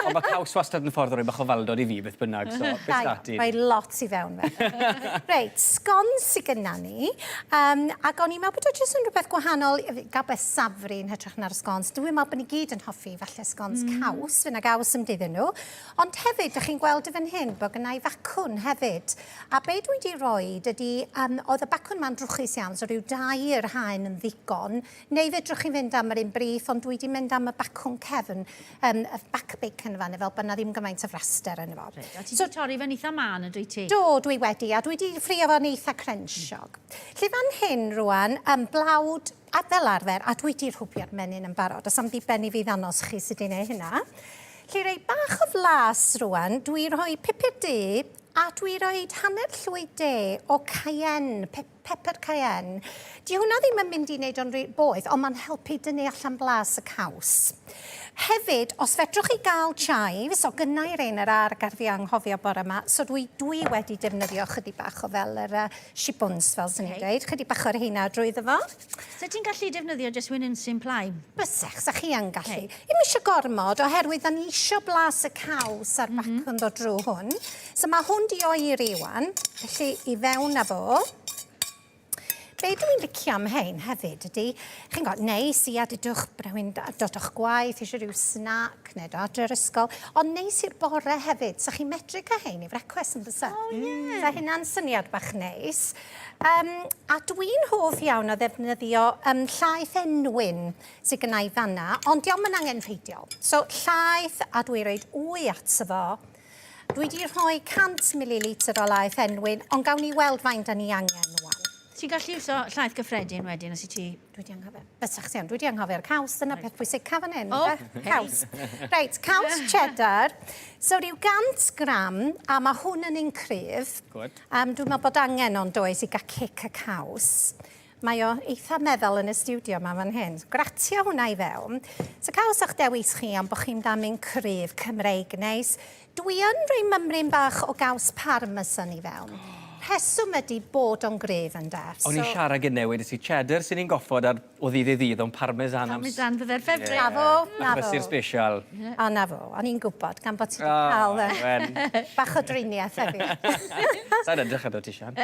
Ond mae caws wastad yn ffordd o roi bach o faldod I fi, beth bynnag, so beth dati? Mae lot I fewn fe. Reit, sgons sy gynna ni. Ac o'n i'n meddwl bod o jyst yn rhywbeth gwahanol, gael beth safri yn hytrach na'r sgons. Dwi'n meddwl bod ni gyd yn hoffi falle sgons caws, fyna gaws ymdydden nhw. Ond hefyd, ydych chi'n gweld y fan hyn, bod gynnau bacwn hefyd. A be dwi wedi rhoi ydy, oedd y bacwn ma'n drwchus iawn, so rhyw 2 haen yn ddigon. Neu fedrwch chi fynd am yr un brith, ond dwi wedi mynd am y bacwn cefn, y back bacon fan, fel bod na ddim gymaint o fraster yn efo. A ti wedi torri fe'n eitha man yn dwi ti? Do, dwi wedi, a dwi wedi ffrio fo'n eitha crunchog. Lle fan hyn rwan, blawd a fel arfer, a dwi wedi rhwbio'r menyn yn barod, os am ddiben I fi ddanos chi sydd wedi gwneud hynna. Lle rhoi bach o flas rwan, dwi rhoi pupur de, a dwi rhoi hanner llwy de o cayenne, pepper cayenne. Di hwnna ddim yn mynd I wneud o'n boeth, ond mae'n helpu dynnu allan blas y caws. Hefyd, os fedrwch chi gael chives, o gynnau rein yr argar fi anghofio bore yma, so dwi wedi defnyddio chydig bach o fel yr shibwns, fel sy'n ni'n dweud, chydig bach o'r heina drwyddo fo. So ti'n gallu defnyddio just wyn yn simplai? Bysech, sa chi yn gallu. Ddim eisiau gormod, oherwydd da ni eisiau blas y caws a'r bacwn ddod drwy hwn. So mae hwn di oeri wan, felly I fewn â fo. Be dwi'n licio am hein hefyd ydy, chi'n gwybod, neis I adydwch rhywun dod o'ch gwaith, eisiau rhyw snack neu dod yr ysgol, ond neis i'r bore hefyd, so chi'n medru cael hein I frecwest yn bysa. O, ie. So hynna'n syniad bach neis. A dwi'n hoff iawn o ddefnyddio llaeth enwyn sydd gynnau fanna, ond diolch yn angenrheidiol. So llaeth a dwi'n rhoi wy ato fo. Dwi wedi rhoi 100 ml o laeth enwyn, ond gawn ni weld faint da ni angen wan. Ti'n gallu iwso llaeth gyffredin wedyn os I ti? Dwi wedi anghofio. Bysach ti, dwi wedi anghofio'r caws, dyna peth bwysig cafon hyn. O, caws. Reit, caws cheddar. So rhyw 100 gram, a mae hwn yn un cryf. Good. Dwi'n meddwl bod angen o'n does I gael cic y caws. Mae o eitha meddwl yn y studio yma fan hyn. Gratio hwnna I fewn. So caws o'ch dewis chi am bod chi'n dam un cryf Cymreig neis. Dwi yn rhoi mymryn bach o gaws parmesan I fewn. Rheswm ydy bod o'n gref yn da. O'n i'n siarad gyda wedi si cheddar sy'n ni'n goffod ar o ddydd o'n parmesan. Parmesan fydde'r ffefryn. Na fo, na fo. Brysur special. O, na fo. O'n i'n gwybod, gan bod ti wedi cael bach o driniaeth hefyd. Sa'n edrych ar o ti, Sian.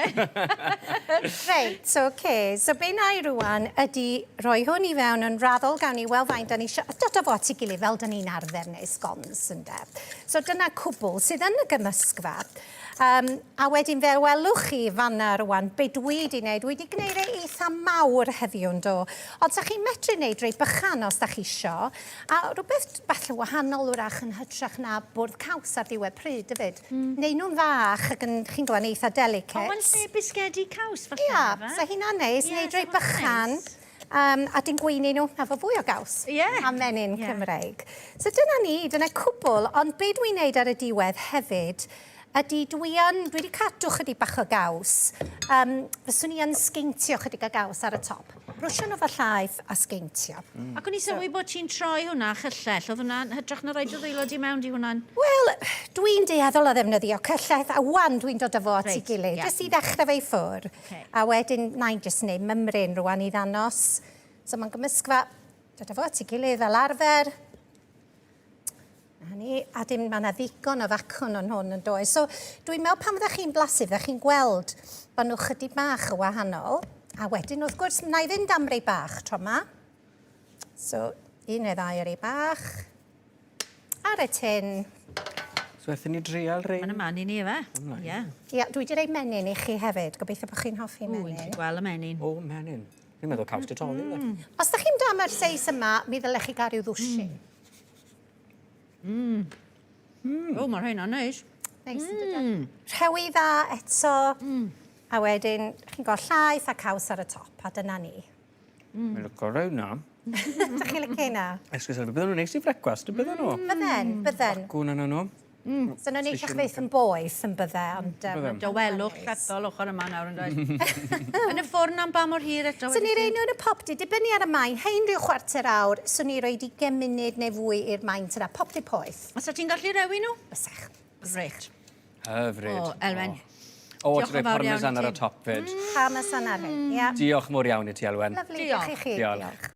Reit, oce. So be na I rwan ydy rhoi hwn I fewn yn raddol gawn ni weld faint da ni dod o fod I gilydd fel da ni'n arfer neu sgons yn de. So dyna cwbl sydd yn y gymysgfa. A wedyn fe welwch chi fanna rwan, be dwi wedi gwneud, dwi wedi gwneud eitha mawr heddiw yn do. Ond sa chi'n medru gwneud rei bychan os da chi isio, a rhywbeth falle wahanol wrach yn hytrach na bwrdd caws ar ddiwedd pryd, hefyd. Neu nhw'n fach ac yn, chi'n gwybod, eitha delicate. O, yn lle bisgedi caws, falle? Ia, sa hynna'n neis, wneud rei bychan. A dyn gweini nhw efo fwy o gaws a menyn Cymreig. So dyna ni, dyna cwbl, ond be dwi'n gwneud ar y diwedd hefyd, ydy dwi wedi cadw chydig bach o gaws. Fyswn I yn sgeintio chydig o gaws ar y top. Rwysio nhw fy llaeth a sgeintio. Ac o'n I sylwi bod ti'n troi hwnna chyllell, oedd hwnna'n hydrach na roed o ddweilod I mewn di hwnna'n? Wel, dwi'n deaddol o ddefnyddio cyllell, a wan dwi'n dod o fo at I gilydd, jyst I ddechrau fe I ffwr. A wedyn, na I jyst wneud mymryn rwan I ddanos. So mae'n gymysgfa, dod o fo at I gilydd fel arfer. A dim mae yna ddigon o facwn o'n hwn yn dod. So dwi'n meddwl pan fyddech chi'n blasu, fyddech chi'n gweld bod nhw chydig bach o wahanol. A wedyn, wrth gwrs, na I fynd am rei bach tro yma. So, 1 neu 2 rei bach. Ar y tin. So, eithon ni drial rei? Mae'n y man I ni, efe? Ie. Ia, dwi wedi rhoi menyn I chi hefyd. Gobeithio bod chi'n hoffi menyn. Wy'n gweld y menyn. O, menyn. Dwi'n meddwl caws dy toli. Os da chi'n dam ar seis yma, mi ddylech chi gael rhyw ddwsin. O, mae'r hynna'n neis. Neis yn dydyn. Rhewi dda eto. A wedyn, chi'n gweld llaeth a caws ar y top, a dyna ni. Mae'n lygo rhaid na. Da chi'n lygu na? Bydden nhw'n neis I frecwast, bydden nhw? Bydden. Bacwn yna nhw. So nhw'n eich beth yn boeth yn bydde, ond... Dywelwch llethol ochr yma nawr yn dweud. Yn y ffwrn am ba mor hir eto? So ni rei nhw'n y popdi, dibynnu ar y maen, hein rhyw chwarter awr, so ni roi 20 munud neu fwy i'r maen yna, popdi poeth. A sa ti'n gallu rewi nhw? Bysech. Reit. Hyfryd. O, Elwen. O, ti'n rhoi parmesan ar y top fyd. Parmesan ar hyn, ia. Diolch mor iawn I ti, Elwen. Lyfli, diolch I chi. Diolch.